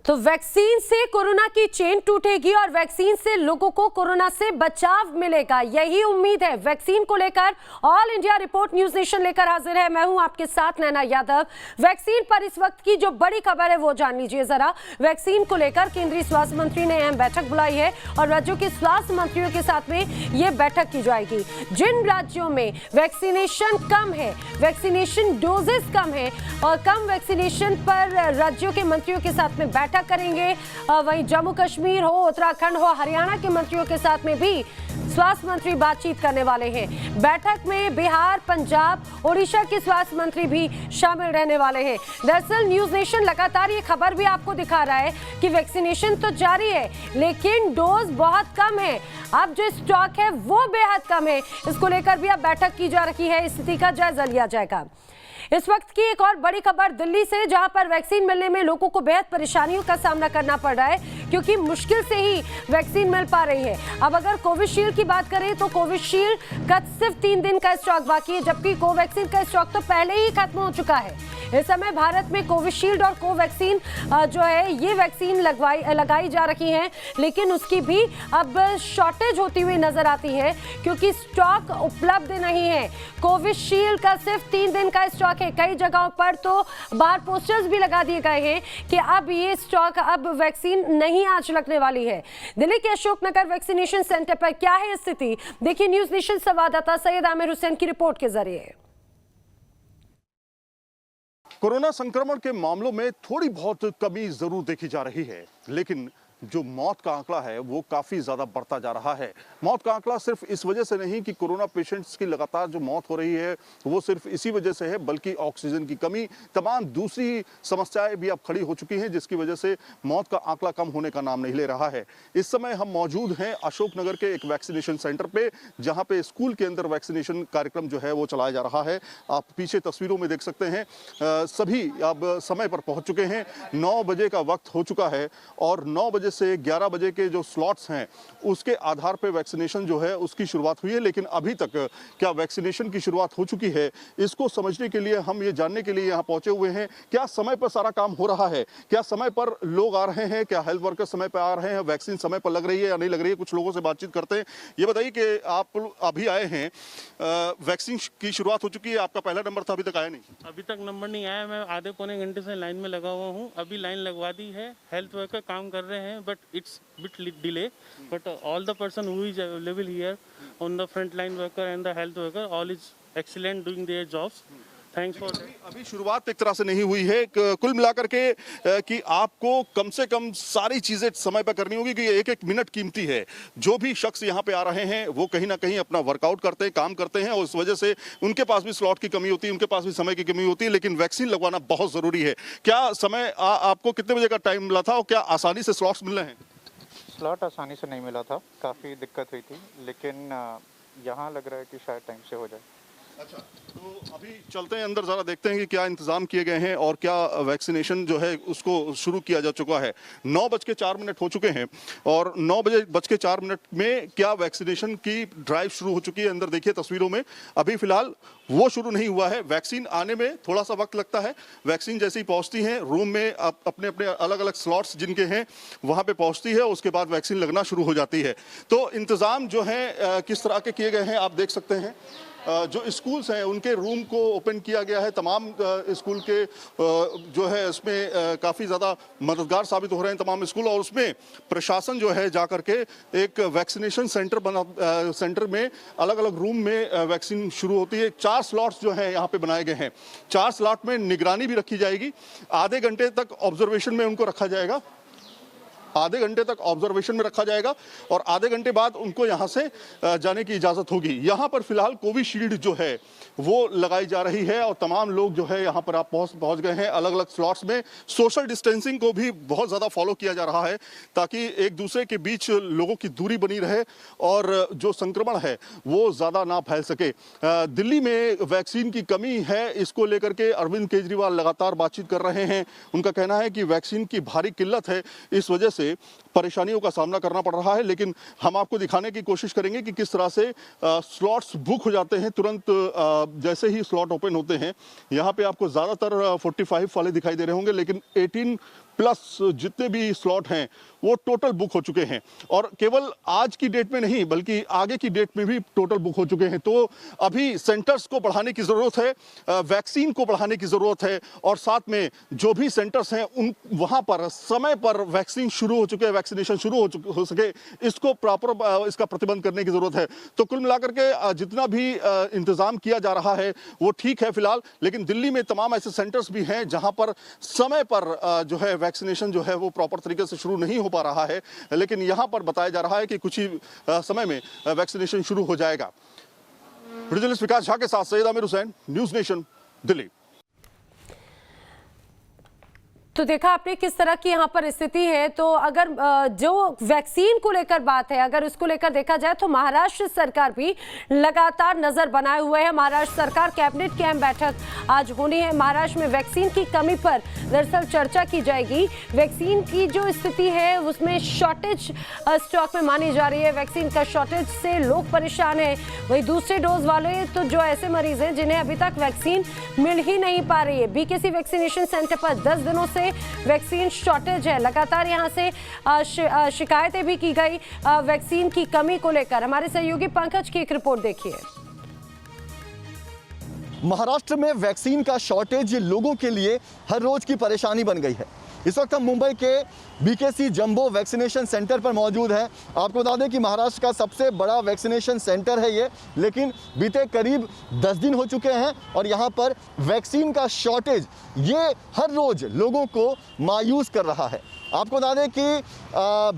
तो वैक्सीन से कोरोना की चेन टूटेगी और वैक्सीन से लोगों को कोरोना से बचाव मिलेगा, यही उम्मीद है। वैक्सीन को लेकर all India report news nation लेकर हाजिर है। मैं हूं आपके साथ नैना यादव। वैक्सीन पर इस वक्त की जो बड़ी खबर है वो जान लीजिए जरा। वैक्सीन को लेकर केंद्रीय स्वास्थ्य मंत्री ने अहम बैठक बुलाई है और राज्यों के स्वास्थ्य मंत्रियों के साथ में ये बैठक की जाएगी। जिन राज्यों में वैक्सीनेशन कम है, वैक्सीनेशन डोजेस कम है और कम वैक्सीनेशन पर राज्यों के मंत्रियों के साथ में बैठक करेंगे। वहीं जम्मू कश्मीर हो, उत्तराखंड हो, हरियाणा के मंत्रियों के साथ में भी स्वास्थ्य मंत्री बातचीत करने वाले हैं। बैठक में बिहार, पंजाब, ओडिशा के स्वास्थ्य मंत्री भी शामिल रहने वाले हैं। दरअसल न्यूज नेशन लगातार ये खबर भी आपको दिखा रहा है कि वैक्सीनेशन तो जारी है लेकिन डोज बहुत कम है। अब जो स्टॉक है वो बेहद कम है। इसको लेकर भी अब बैठक की जा रही है, स्थिति का जायजा लिया जाएगा। इस वक्त की एक और बड़ी खबर दिल्ली से, जहां पर वैक्सीन मिलने में लोगों को बेहद परेशानियों का सामना करना पड़ रहा है क्योंकि मुश्किल से ही वैक्सीन मिल पा रही है। अब अगर कोविशील्ड की बात करें तो कोविशील्ड का सिर्फ 3 दिन का स्टॉक बाकी है, जबकि कोवैक्सीन का स्टॉक तो पहले ही खत्म हो चुका है। इस समय भारत में कोविशील्ड और कोवैक्सीन जो है ये वैक्सीन लगाई जा रही हैं, लेकिन उसकी भी अब शॉर्टेज होती हुई नजर आती है क्योंकि स्टॉक उपलब्ध नहीं है। कोविशील्ड का सिर्फ 3 दिन का स्टॉक है। कई जगहों पर तो बाहर पोस्टर्स भी लगा दिए गए हैं कि अब ये स्टॉक, अब वैक्सीन नहीं आज लगने वाली है। दिल्ली के अशोकनगर वैक्सीनेशन सेंटर पर क्या है स्थिति, देखिए न्यूज नेशन संवाददाता सैयद आमिर हुसैन की रिपोर्ट के जरिए। कोरोना संक्रमण के मामलों में थोड़ी बहुत कमी जरूर देखी जा रही है, लेकिन जो मौत का आंकड़ा है वो काफी ज्यादा बढ़ता जा रहा है। मौत का आंकड़ा सिर्फ इस वजह से नहीं कि कोरोना पेशेंट्स की लगातार जो मौत हो रही है वो सिर्फ इसी वजह से है, बल्कि ऑक्सीजन की कमी, तमाम दूसरी समस्याएं भी अब खड़ी हो चुकी हैं जिसकी वजह से मौत का आंकड़ा कम होने का नाम नहीं ले रहा है। इस समय हम मौजूद हैं अशोकनगर के एक वैक्सीनेशन सेंटर पे, जहां पे स्कूल के अंदर वैक्सीनेशन कार्यक्रम जो है वो चलाया जा रहा है। आप पीछे तस्वीरों में देख सकते हैं, सभी अब समय पर पहुंच चुके हैं। 9 बजे का वक्त हो चुका है और 9 बजे से 11 बजे के जो स्लॉट्स हैं उसके आधार पर वैक्सीनेशन जो है उसकी शुरुआत हुई है। लेकिन अभी तक क्या वैक्सीनेशन की शुरुआत हो चुकी है, इसको समझने के लिए हम ये जानने के लिए यहाँ पहुंचे हुए हैं। क्या समय पर सारा काम हो रहा है, क्या समय पर लोग आ रहे हैं, क्या हेल्थ वर्कर समय पर आ रहे हैं, वैक्सीन समय पर लग रही है या नहीं लग रही है। कुछ लोगों से बातचीत करते हैं। ये बताइए कि आप अभी आए हैं, वैक्सीन की शुरुआत हो चुकी है, आपका पहला नंबर था, अभी तक आया नहीं? अभी तक नंबर नहीं आया। मैं आधे पौने घंटे से लाइन में लगा हुआ हूँ। अभी लाइन लगवा दी है, हेल्थ वर्कर काम कर रहे हैं, but it's bit delay, but all the person who is available here on the front line worker and the health worker, all is excellent doing their jobs. Thanks for that. अभी शुरुआत एक तरह से नहीं हुई है, कुल मिलाकर के कि आपको कम से कम सारी चीजें समय पर करनी होगी कि एक एक मिनट कीमती है। जो भी शख्स यहाँ पे आ रहे हैं वो कहीं ना कहीं अपना वर्कआउट करते हैं, काम करते हैं और उस वजह से उनके पास भी स्लॉट की कमी होती है, उनके पास भी समय की कमी होती है, लेकिन वैक्सीन लगवाना बहुत जरूरी है। क्या समय आपको कितने बजे का टाइम मिला था और क्या आसानी से स्लॉट्स मिल रहे हैं? स्लॉट आसानी से नहीं मिला था, काफ़ी दिक्कत हुई थी, लेकिन यहाँ लग रहा है कि शायद टाइम से हो जाए। अच्छा, तो अभी चलते हैं अंदर, ज़रा देखते हैं कि क्या इंतज़ाम किए गए हैं और क्या वैक्सीनेशन जो है उसको शुरू किया जा चुका है। 9:04 हो चुके हैं और 9:04 में क्या वैक्सीनेशन की ड्राइव शुरू हो चुकी है। अंदर देखिए तस्वीरों में, अभी फिलहाल वो शुरू नहीं हुआ है। वैक्सीन आने में थोड़ा सा वक्त लगता है। वैक्सीन जैसे ही पहुंचती हैं रूम में, अपने अपने अलग अलग स्लॉट्स जिनके हैं वहाँ पे पहुंचती है, उसके बाद वैक्सीन लगना शुरू हो जाती है। तो इंतज़ाम जो है किस तरह के किए गए हैं आप देख सकते हैं। जो स्कूल्स हैं उनके रूम को ओपन किया गया है। तमाम स्कूल के जो है इसमें काफ़ी ज़्यादा मददगार साबित हो रहे हैं तमाम स्कूल, और उसमें प्रशासन जो है जा करके एक वैक्सीनेशन सेंटर में अलग अलग रूम में वैक्सीन शुरू होती है। 4 स्लॉट्स जो हैं यहाँ पे बनाए गए हैं। 4 स्लॉट में निगरानी भी रखी जाएगी। आधे घंटे तक ऑब्जर्वेशन में उनको रखा जाएगा, आधे घंटे तक ऑब्जर्वेशन में रखा जाएगा और आधे घंटे बाद उनको यहाँ से जाने की इजाज़त होगी। यहाँ पर फिलहाल कोविशील्ड जो है वो लगाई जा रही है और तमाम लोग जो है यहाँ पर आप पहुँच गए हैं अलग अलग स्लॉट्स में। सोशल डिस्टेंसिंग को भी बहुत ज़्यादा फॉलो किया जा रहा है ताकि एक दूसरे के बीच लोगों की दूरी बनी रहे और जो संक्रमण है वो ज़्यादा ना फैल सके। दिल्ली में वैक्सीन की कमी है, इसको लेकर के अरविंद केजरीवाल लगातार बातचीत कर रहे हैं। उनका कहना है कि वैक्सीन की भारी किल्लत है, इस वजह से परेशानियों का सामना करना पड़ रहा है, लेकिन हम आपको दिखाने की कोशिश करेंगे कि किस तरह से स्लॉट्स बुक हो जाते हैं तुरंत जैसे ही स्लॉट ओपन होते हैं। यहाँ पे आपको ज़्यादातर 45 वाले दिखाई दे रहे होंगे, लेकिन 18 प्लस जितने भी स्लॉट हैं वो टोटल बुक हो चुके हैं, और केवल आज की डेट में नहीं बल्कि आगे की डेट में भी टोटल बुक हो चुके हैं। तो अभी सेंटर्स को बढ़ाने की ज़रूरत है, वैक्सीन को बढ़ाने की ज़रूरत है, और साथ में जो भी सेंटर्स हैं उन वहाँ पर समय पर वैक्सीन शुरू हो चुके, वैक्सीनेशन शुरू हो सके, इसको प्रॉपर इसका प्रतिबंध करने की ज़रूरत है। तो कुल मिलाकर के जितना भी इंतज़ाम किया जा रहा है वो ठीक है फिलहाल, लेकिन दिल्ली में तमाम ऐसे सेंटर्स भी हैं जहाँ पर समय पर जो है वैक्सीनेशन जो है वो प्रॉपर तरीके से शुरू नहीं हो पा रहा है, लेकिन यहां पर बताया जा रहा है कि कुछ ही समय में वैक्सीनेशन शुरू हो जाएगा। जर्नलिस्ट विकास झा के साथ सैयद आमिर हुसैन, न्यूज़ नेशन, दिल्ली। तो देखा आपने किस तरह की यहाँ पर स्थिति है। तो अगर जो वैक्सीन को लेकर बात है, अगर उसको लेकर देखा जाए तो महाराष्ट्र सरकार भी लगातार नजर बनाए हुए है। महाराष्ट्र सरकार कैबिनेट की अहम बैठक आज होनी है। महाराष्ट्र में वैक्सीन की कमी पर दरअसल चर्चा की जाएगी। वैक्सीन की जो स्थिति है उसमें शॉर्टेज स्टॉक में मानी जा रही है। वैक्सीन का शॉर्टेज से लोग परेशान है। वही दूसरे डोज वाले तो जो ऐसे मरीज हैं जिन्हें अभी तक वैक्सीन मिल ही नहीं पा रही है। बीकेसी वैक्सीनेशन सेंटर पर 10 दिनों से वैक्सीन शॉर्टेज है। लगातार यहां से शिकायतें भी की गई वैक्सीन की कमी को लेकर। हमारे सहयोगी पंकज की एक रिपोर्ट देखिए। महाराष्ट्र में वैक्सीन का शॉर्टेज लोगों के लिए हर रोज की परेशानी बन गई है। इस वक्त हम मुंबई के बीकेसी जंबो वैक्सीनेशन सेंटर पर मौजूद हैं। आपको बता दें कि महाराष्ट्र का सबसे बड़ा वैक्सीनेशन सेंटर है ये, लेकिन बीते करीब 10 दिन हो चुके हैं और यहाँ पर वैक्सीन का शॉर्टेज ये हर रोज लोगों को मायूस कर रहा है। आपको बता दें कि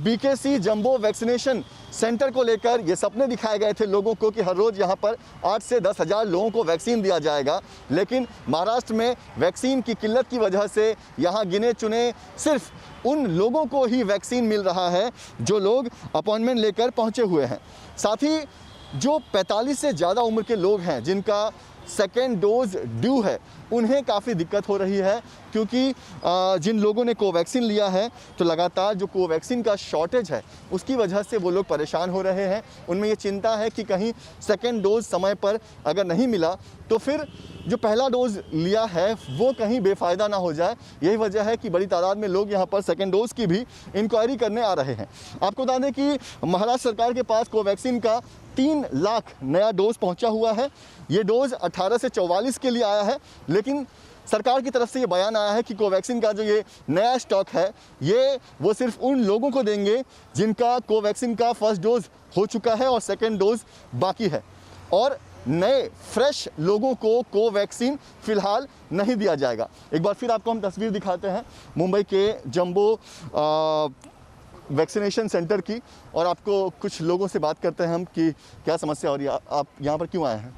बीकेसी जंबो वैक्सीनेशन सेंटर को लेकर ये सपने दिखाए गए थे लोगों को कि हर रोज़ यहाँ पर 8 से 10 हज़ार लोगों को वैक्सीन दिया जाएगा, लेकिन महाराष्ट्र में वैक्सीन की किल्लत की वजह से यहाँ गिने चुने सिर्फ उन लोगों को ही वैक्सीन मिल रहा है जो लोग अपॉइंटमेंट लेकर पहुँचे हुए हैं। साथ ही जो 45 से ज़्यादा उम्र के लोग हैं जिनका सेकेंड डोज ड्यू है, उन्हें काफ़ी दिक्कत हो रही है, क्योंकि जिन लोगों ने कोवैक्सीन लिया है तो लगातार जो कोवैक्सीन का शॉर्टेज है उसकी वजह से वो लोग परेशान हो रहे हैं। उनमें ये चिंता है कि कहीं सेकेंड डोज समय पर अगर नहीं मिला तो फिर जो पहला डोज लिया है वो कहीं बेफ़ायदा ना हो जाए। यही वजह है कि बड़ी तादाद में लोग यहाँ पर सेकेंड डोज की भी इंक्वायरी करने आ रहे हैं। आपको बता दें कि महाराष्ट्र सरकार के पास कोवैक्सीन का 3 लाख नया डोज पहुंचा हुआ है। ये डोज 18 से 44 के लिए आया है, लेकिन सरकार की तरफ से ये बयान आया है कि कोवैक्सीन का जो ये नया स्टॉक है ये वो सिर्फ उन लोगों को देंगे जिनका कोवैक्सीन का फर्स्ट डोज हो चुका है और सेकेंड डोज बाकी है, और नए फ्रेश लोगों को कोवैक्सीन फिलहाल नहीं दिया जाएगा। एक बार फिर आपको हम तस्वीर दिखाते हैं मुंबई के जंबो वैक्सीनेशन सेंटर की, और आपको कुछ लोगों से बात करते हैं हम कि क्या समस्या हो रही है, आप यहाँ पर क्यों आए हैं?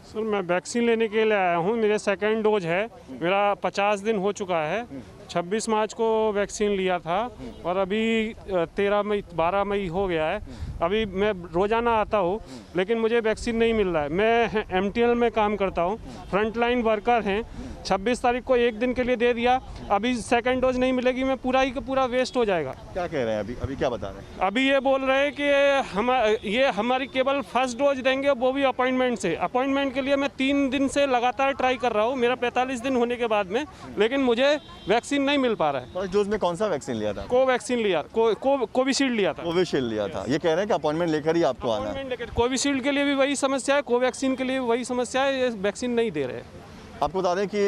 सर मैं वैक्सीन लेने के लिए आया हूँ। मेरे सेकेंड डोज है, मेरा 50 दिन हो चुका है। 26 मार्च को वैक्सीन लिया था और अभी 12 मई हो गया है। अभी मैं रोज़ाना आता हूँ लेकिन मुझे वैक्सीन नहीं मिल रहा है। मैं MTL में काम करता हूँ, फ्रंटलाइन वर्कर हैं। 26 तारीख को एक दिन के लिए दे दिया, अभी सेकंड डोज नहीं मिलेगी, मैं पूरा ही का पूरा वेस्ट हो जाएगा। क्या कह रहे हैं अभी क्या बता रहे हैं? अभी ये बोल रहे हैं कि ये हमारी केवल फर्स्ट डोज देंगे, वो भी अपॉइंटमेंट से। अपॉइंटमेंट के लिए मैं 3 दिन से लगातार ट्राई कर रहा हूँ, मेरा 45 दिन होने के बाद में, लेकिन मुझे वैक्सीन नहीं मिल पा रहा है। फर्स्ट डोज में कौन सा वैक्सीन लिया था? कोवैक्सीन लिया, कोविशील्ड लिया था। कोविशील्ड लिया था। ये कह रहे हैं कि अपॉइंटमेंट लेकर ही आपको आना है। कोविशील्ड के लिए भी वही समस्या है, कोवैक्सीन के लिए भी वही समस्या है, ये वैक्सीन नहीं दे रहे। आपको बता दें कि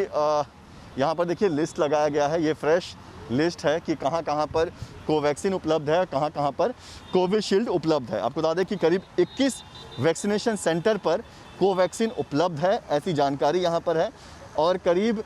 यहाँ पर देखिए लिस्ट लगाया गया है, ये फ्रेश लिस्ट है कि कहाँ कहाँ पर कोवैक्सीन उपलब्ध है, कहाँ कहाँ पर कोविशील्ड उपलब्ध है। आपको बता दें कि करीब 21 वैक्सीनेशन सेंटर पर कोवैक्सीन उपलब्ध है, ऐसी जानकारी यहाँ पर है, और करीब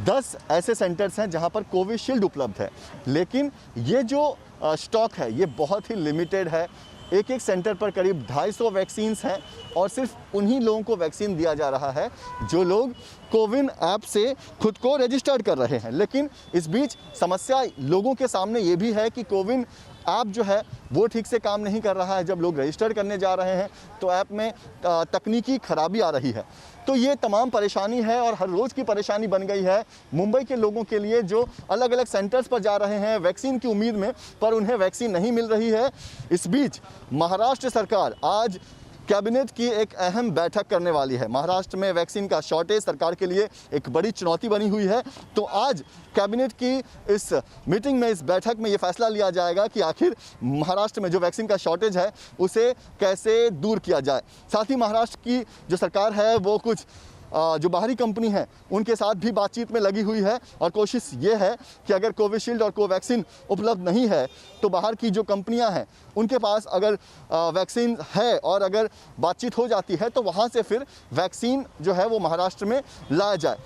10 ऐसे सेंटर्स हैं जहाँ पर कोविशील्ड उपलब्ध है। लेकिन ये जो स्टॉक है ये बहुत ही लिमिटेड है। एक सेंटर पर करीब 250 वैक्सीन्स हैं और सिर्फ उन्हीं लोगों को वैक्सीन दिया जा रहा है जो लोग कोविन ऐप से खुद को रजिस्टर्ड कर रहे हैं। लेकिन इस बीच समस्या लोगों के सामने ये भी है कि कोविन ऐप जो है वो ठीक से काम नहीं कर रहा है। जब लोग रजिस्टर करने जा रहे हैं तो ऐप में तकनीकी खराबी आ रही है। तो ये तमाम परेशानी है और हर रोज़ की परेशानी बन गई है मुंबई के लोगों के लिए, जो अलग अलग सेंटर्स पर जा रहे हैं वैक्सीन की उम्मीद में, पर उन्हें वैक्सीन नहीं मिल रही है। इस बीच महाराष्ट्र सरकार आज कैबिनेट की एक अहम बैठक करने वाली है। महाराष्ट्र में वैक्सीन का शॉर्टेज सरकार के लिए एक बड़ी चुनौती बनी हुई है। तो आज कैबिनेट की इस मीटिंग में, इस बैठक में ये फैसला लिया जाएगा कि आखिर महाराष्ट्र में जो वैक्सीन का शॉर्टेज है उसे कैसे दूर किया जाए। साथ ही महाराष्ट्र की जो सरकार है वो कुछ जो बाहरी कंपनी है उनके साथ भी बातचीत में लगी हुई है और कोशिश ये है कि अगर कोविशील्ड और कोवैक्सीन उपलब्ध नहीं है तो बाहर की जो कंपनियां हैं उनके पास अगर वैक्सीन है और अगर बातचीत हो जाती है तो वहां से फिर वैक्सीन जो है वो महाराष्ट्र में लाया जाए।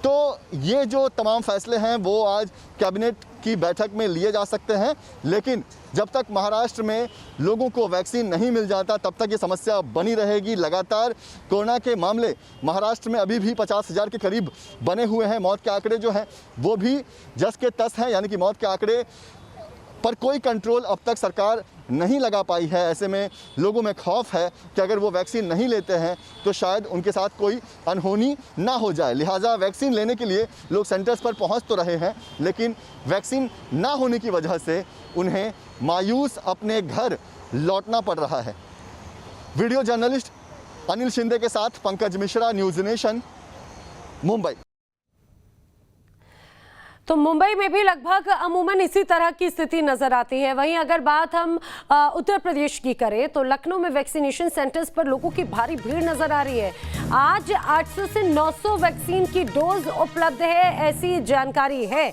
तो ये जो तमाम फैसले हैं वो आज कैबिनेट की बैठक में लिए जा सकते हैं, लेकिन जब तक महाराष्ट्र में लोगों को वैक्सीन नहीं मिल जाता तब तक ये समस्या बनी रहेगी। लगातार कोरोना के मामले महाराष्ट्र में अभी भी 50,000 के करीब बने हुए हैं। मौत के आंकड़े जो हैं वो भी जस के तस हैं, यानी कि मौत के आंकड़े पर कोई कंट्रोल अब तक सरकार नहीं लगा पाई है। ऐसे में लोगों में खौफ है कि अगर वो वैक्सीन नहीं लेते हैं तो शायद उनके साथ कोई अनहोनी ना हो जाए। लिहाजा वैक्सीन लेने के लिए लोग सेंटर्स पर पहुंच तो रहे हैं, लेकिन वैक्सीन ना होने की वजह से उन्हें मायूस अपने घर लौटना पड़ रहा है। वीडियो जर्नलिस्ट अनिल शिंदे के साथ पंकज मिश्रा, न्यूज़ नेशन, मुंबई। तो मुंबई में भी लगभग अमूमन इसी तरह की स्थिति नजर आती है। वहीं अगर बात हम उत्तर प्रदेश की करें तो लखनऊ में वैक्सीनेशन सेंटर्स पर लोगों की भारी भीड़ नजर आ रही है। आज 800 से 900 वैक्सीन की डोज उपलब्ध है, ऐसी जानकारी है।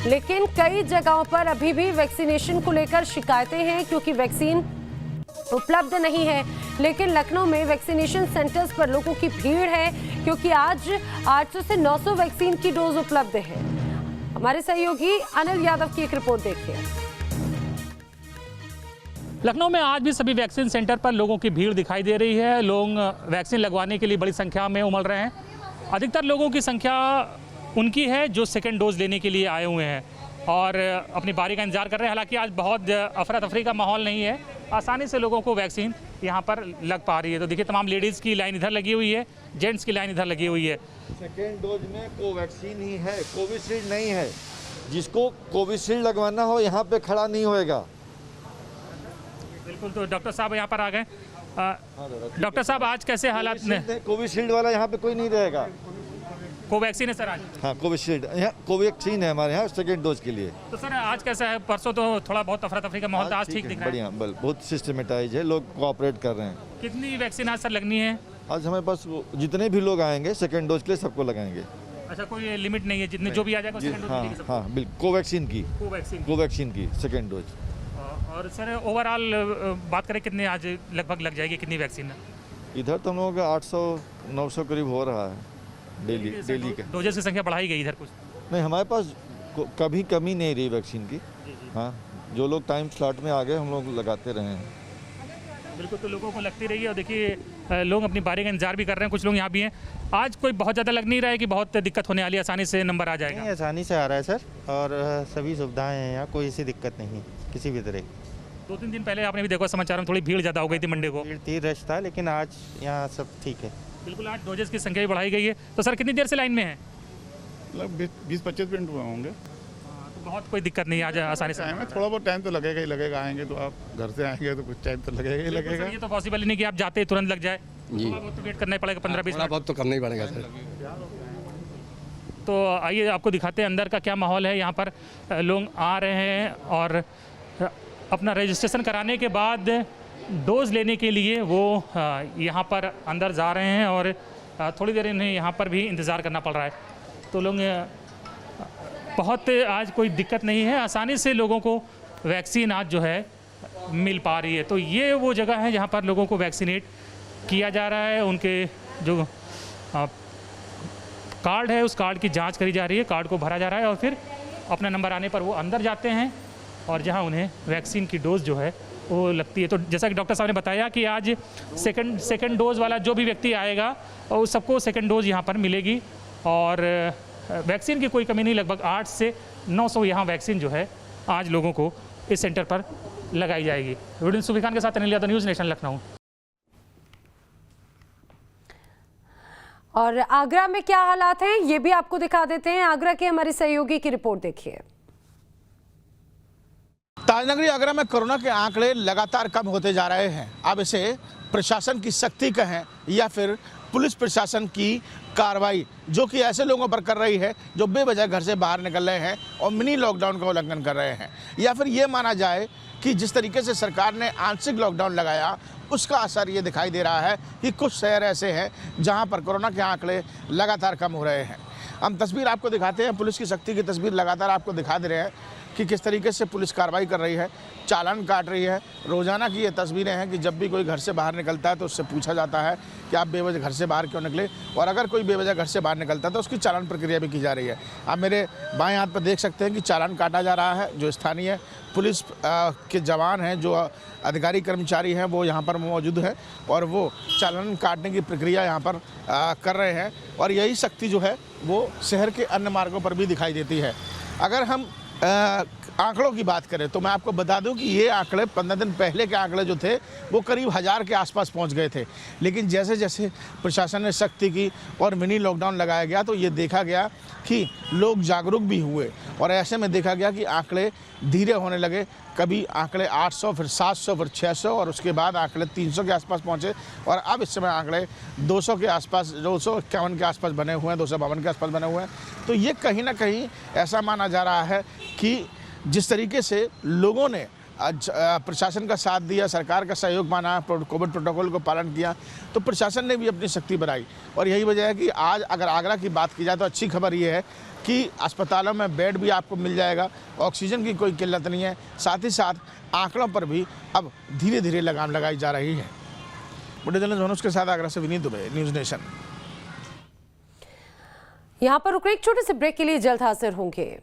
लेकिन कई जगहों पर अभी भी वैक्सीनेशन को लेकर शिकायतें हैं क्योंकि वैक्सीन उपलब्ध नहीं है। लेकिन लखनऊ में वैक्सीनेशन सेंटर्स पर लोगों की भीड़ है क्योंकि आज 800 से 900 वैक्सीन की डोज उपलब्ध है। हमारे सहयोगी अनिल यादव की एक रिपोर्ट देखिए। लखनऊ में आज भी सभी वैक्सीन सेंटर पर लोगों की भीड़ दिखाई दे रही है। लोग वैक्सीन लगवाने के लिए बड़ी संख्या में उमड़ रहे हैं। अधिकतर लोगों की संख्या उनकी है जो सेकेंड डोज लेने के लिए आए हुए हैं और अपनी बारी का इंतजार कर रहे हैं। हालांकि आज बहुत अफरा तफरी का माहौल नहीं है, आसानी से लोगों को वैक्सीन यहाँ पर लग पा रही है। तो देखिए तमाम लेडीज़ की लाइन इधर लगी हुई है, जेंट्स की लाइन इधर लगी हुई है। सेकेंड डोज में कोवैक्सीन ही है, कोविशील्ड नहीं है। जिसको कोविशील्ड लगवाना हो यहाँ पे खड़ा नहीं होएगा। बिल्कुल, तो डॉक्टर साहब यहाँ पर आ गए। डॉक्टर साहब आज कैसे हालात में? कोविशील्ड वाला यहाँ पे कोई नहीं रहेगा। कोवैक्सीन है सर आज? हाँ, कोविशील्ड, यहाँ कोवैक्सीन है हमारे यहाँ सेकेंड डोज के लिए। तो सर आज कैसा है? परसों तो थोड़ा बहुत अफरा तफरी का माहौल था, आज ठीक दिख रहा है? बढ़िया, बहुत सिस्टमेटाइज है, लोग कोऑपरेट कर रहे हैं। कितनी वैक्सीन आज सर लगनी है? आज हमारे पास जितने भी लोग आएंगे सेकेंड डोज के लिए सबको लगाएंगे। अच्छा, कोई लिमिट नहीं है, जितने जो भी आ जाएगा सेकंड डोज मिलेगी सबको? हाँ बिल्कुल, कोवैक्सीन की, कोवैक्सीन की सेकेंड डोज। और सर ओवरऑल बात करें कितने आज लगभग लग जाएगी, कितनी वैक्सीन? इधर तो हम लोगों का 800-900 करीब हो रहा है डेली का। डोजेस की संख्या बढ़ाई गई इधर कुछ? नहीं, हमारे पास कभी कमी नहीं रही वैक्सीन की। हाँ, जो लोग टाइम स्लॉट में आ गए हम लोग लगाते रहे हैं। बिल्कुल, तो लोगों को लगती रही है और देखिए लोग अपनी बारी का इंतजार भी कर रहे हैं। कुछ लोग यहाँ भी हैं। आज कोई बहुत ज़्यादा लग नहीं रहा है कि बहुत दिक्कत होने वाली है, आसानी से नंबर आ जाएगा? नहीं, आसानी से आ रहा है सर, और सभी सुविधाएं हैं यहाँ, कोई ऐसी दिक्कत नहीं किसी भी तरह। 2-3 दिन पहले आपने भी देखा समाचार में थोड़ी भीड़ ज़्यादा हो गई थी मंडे को। भीड़ थी, रश था, लेकिन आज यहाँ सब ठीक है। बिल्कुल, आज डोजेस की संख्या भी बढ़ाई गई है। तो सर कितनी देर से लाइन में है? मतलब 20-25 मिनट हुए होंगे। तो बहुत कोई दिक्कत नहीं, आज आसानी से टाइम है, थोड़ा बहुत टाइम तो लगेगा ही लगेगा। आएंगे तो आप घर से आएंगे तो कुछ टाइम तो लगेगा ही लगेगा। ये तो पॉसिबल ही नहीं कि आप जाते ही तुरंत लग जाए जी। बहुत तो वेट करना पड़ेगा 15-20 मिनट। बहुत तो करना ही पड़ेगा सर। तो आइए आपको दिखाते हैं अंदर का क्या माहौल है। यहाँ पर लोग आ रहे हैं और अपना रजिस्ट्रेशन कराने के बाद डोज लेने के लिए वो यहाँ पर अंदर जा रहे हैं और थोड़ी देर इन्हें यहाँ पर भी इंतज़ार करना पड़ रहा है। तो लोग बहुत आज कोई दिक्कत नहीं है, आसानी से लोगों को वैक्सीन आज जो है मिल पा रही है। तो ये वो जगह है जहाँ पर लोगों को वैक्सीनेट किया जा रहा है। उनके जो कार्ड है उस कार्ड की जांच करी जा रही है, कार्ड को भरा जा रहा है और फिर अपना नंबर आने पर वो अंदर जाते हैं और जहाँ उन्हें वैक्सीन की डोज जो है वो लगती है। तो जैसा कि डॉक्टर साहब ने बताया कि आज सेकंड डोज वाला जो भी व्यक्ति आएगा और उस सबको सेकंड डोज यहाँ पर मिलेगी और वैक्सीन की कोई कमी नहीं। लगभग 8 से 900 यहाँ वैक्सीन जो है आज लोगों को इस सेंटर पर लगाई जाएगी। वीडियो सुबह खान के साथ अनिल यादव, न्यूज़ नेशन, लखनऊ। और आगरा में क्या हालात हैं ये भी आपको दिखा देते हैं। आगरा के हमारे सहयोगी की रिपोर्ट देखिए। ताजनगरी आगरा में कोरोना के आंकड़े लगातार कम होते जा रहे हैं। अब इसे प्रशासन की सख्ती कहें या फिर पुलिस प्रशासन की कार्रवाई, जो कि ऐसे लोगों पर कर रही है जो बेवजह घर से बाहर निकल रहे हैं और मिनी लॉकडाउन का उल्लंघन कर रहे हैं, या फिर ये माना जाए कि जिस तरीके से सरकार ने आंशिक लॉकडाउन लगाया उसका असर ये दिखाई दे रहा है कि कुछ शहर ऐसे हैं जहां पर कोरोना के आंकड़े लगातार कम हो रहे हैं। हम तस्वीर आपको दिखाते हैं, पुलिस की सख्ती की तस्वीर लगातार आपको दिखा दे रहे हैं कि किस तरीके से पुलिस कार्रवाई कर रही है, चालान काट रही है। रोज़ाना की ये तस्वीरें हैं कि जब भी कोई घर से बाहर निकलता है तो उससे पूछा जाता है कि आप बेवजह घर से बाहर क्यों निकले, और अगर कोई बेवजह घर से बाहर निकलता है तो उसकी चालान प्रक्रिया भी की जा रही है। आप मेरे बाएं हाथ पर देख सकते हैं कि चालान काटा जा रहा है। जो स्थानीय पुलिस के जवान हैं, जो अधिकारी कर्मचारी हैं, वो यहाँ पर मौजूद हैं और वो चालान काटने की प्रक्रिया यहाँ पर कर रहे हैं। और यही सख्ती जो है वो शहर के अन्य मार्गों पर भी दिखाई देती है। अगर हम आंकड़ों की बात करें तो मैं आपको बता दूं कि ये आंकड़े 15 दिन पहले के आंकड़े जो थे वो करीब 1000 के आसपास पहुंच गए थे। लेकिन जैसे जैसे प्रशासन ने सख्ती की और मिनी लॉकडाउन लगाया गया तो ये देखा गया कि लोग जागरूक भी हुए और ऐसे में देखा गया कि आंकड़े धीरे होने लगे। कभी आंकड़े 800, फिर 700, फिर 600 और उसके बाद आंकड़े 300 के आसपास पहुंचे और अब इस समय आंकड़े 200 के आसपास, 251 के आसपास बने हुए हैं, 252 के आसपास बने हुए हैं। तो ये कहीं ना कहीं ऐसा माना जा रहा है कि जिस तरीके से लोगों ने प्रशासन का साथ दिया, सरकार का सहयोग माना, कोविड प्रोटोकॉल को पालन किया, तो प्रशासन ने भी अपनी सख्ती बढ़ाई। और यही वजह है कि आज अगर आगरा की बात की जाए तो अच्छी खबर ये है कि अस्पतालों में बेड भी आपको मिल जाएगा, ऑक्सीजन की कोई किल्लत नहीं है। साथ ही साथ आंकड़ों पर भी अब धीरे धीरे लगाम लगाई जा रही है। बड़े जर्नलिस्ट के साथ आगरा से विनीत दुबे, न्यूज़ नेशन। यहाँ पर रुक एक छोटे से ब्रेक के लिए जल्द हाजिर होंगे।